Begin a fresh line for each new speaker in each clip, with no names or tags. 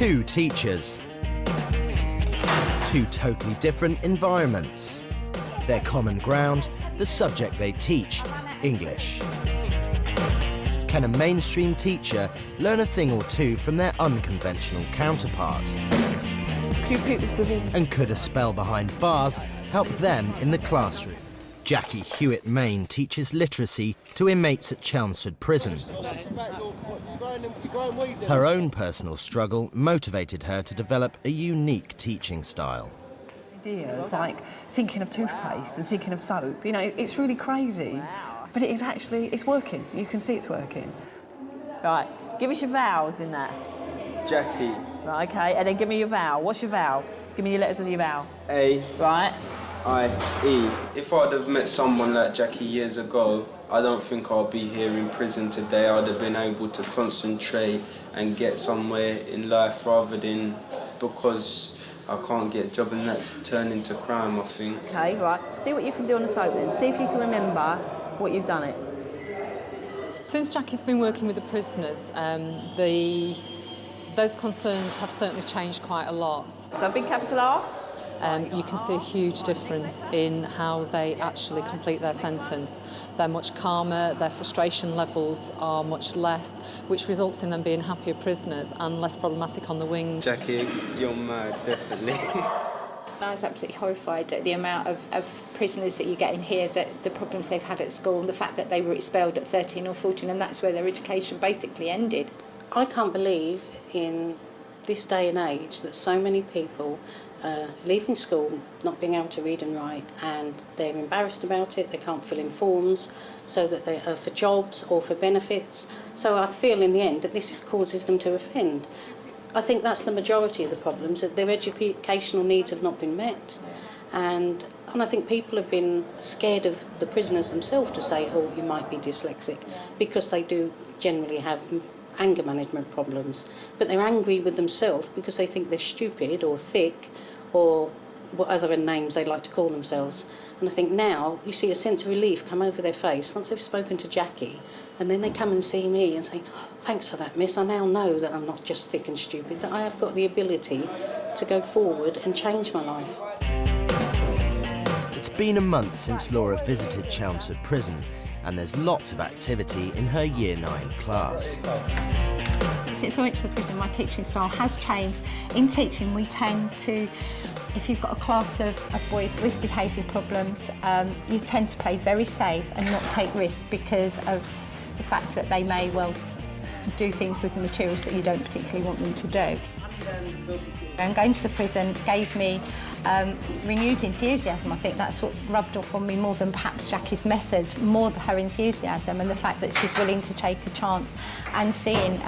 Two teachers. Two totally different environments. Their common ground, the subject they teach, English. Can a mainstream teacher learn a thing or two from their unconventional counterpart? And could a spell behind bars help them in the classroom? Jackie Hewitt-Main teaches literacy to inmates at Chelmsford Prison. Her own personal struggle motivated her to develop a unique teaching style.
Ideas like thinking of toothpaste and thinking of soap, you know, it's really crazy, but it is actually, it's working. You can see it's working.
Right, give us your vowels in that.
Jackie.
Right, OK, and then give me your vowel. What's your vowel? Give me your letters of your vowel.
A.
Right.
I-E. If I'd have met someone like Jackie years ago, I don't think I'll be here in prison today. I'd have been able to concentrate and get somewhere in life rather than because I can't get a job and that's turned into crime, I think.
OK, right. See what you can do on the soap then. See if you can remember what you've done it.
Since Jackie's been working with the prisoners, those concerned have certainly changed quite a lot.
So big capital R?
You can see a huge difference in how they actually complete their sentence. They're much calmer, their frustration levels are much less, which results in them being happier prisoners and less problematic on the wing.
Jackie, you're mad, definitely.
I was absolutely horrified at the amount of prisoners that you get in here, that the problems they've had at school, and the fact that they were expelled at 13 or 14, and that's where their education basically ended.
I can't believe in this day and age that so many people leaving school not being able to read and write, and they're embarrassed about it. They can't fill in forms so that they are for jobs or for benefits. So I feel in the end that this causes them to offend. I think that's the majority of the problems, that their educational needs have not been met. And I think people have been scared of the prisoners themselves to say, oh, you might be dyslexic, because they do generally have anger management problems. But they're angry with themselves because they think they're stupid or thick or what other names they like to call themselves. And I think now you see a sense of relief come over their face once they've spoken to Jackie, and then they come and see me and say, oh, thanks for that, miss. I now know that I'm not just thick and stupid, that I have got the ability to go forward and change my life.
It's been a month since Laura visited Chelmsford Prison, and there's lots of activity in her Year 9 class.
Since I went to the prison, my teaching style has changed. In teaching, we tend to, if you've got a class of boys with behaviour problems, you tend to play very safe and not take risks because of the fact that they may well do things with the materials that you don't particularly want them to do. And going to the prison gave me renewed enthusiasm. I think that's what rubbed off on me more than perhaps Jackie's methods, more her enthusiasm and the fact that she's willing to take a chance, and seeing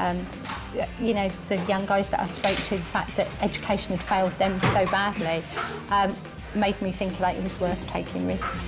you know, the young guys that I spoke to, the fact that education had failed them so badly, made me think like it was worth taking risks.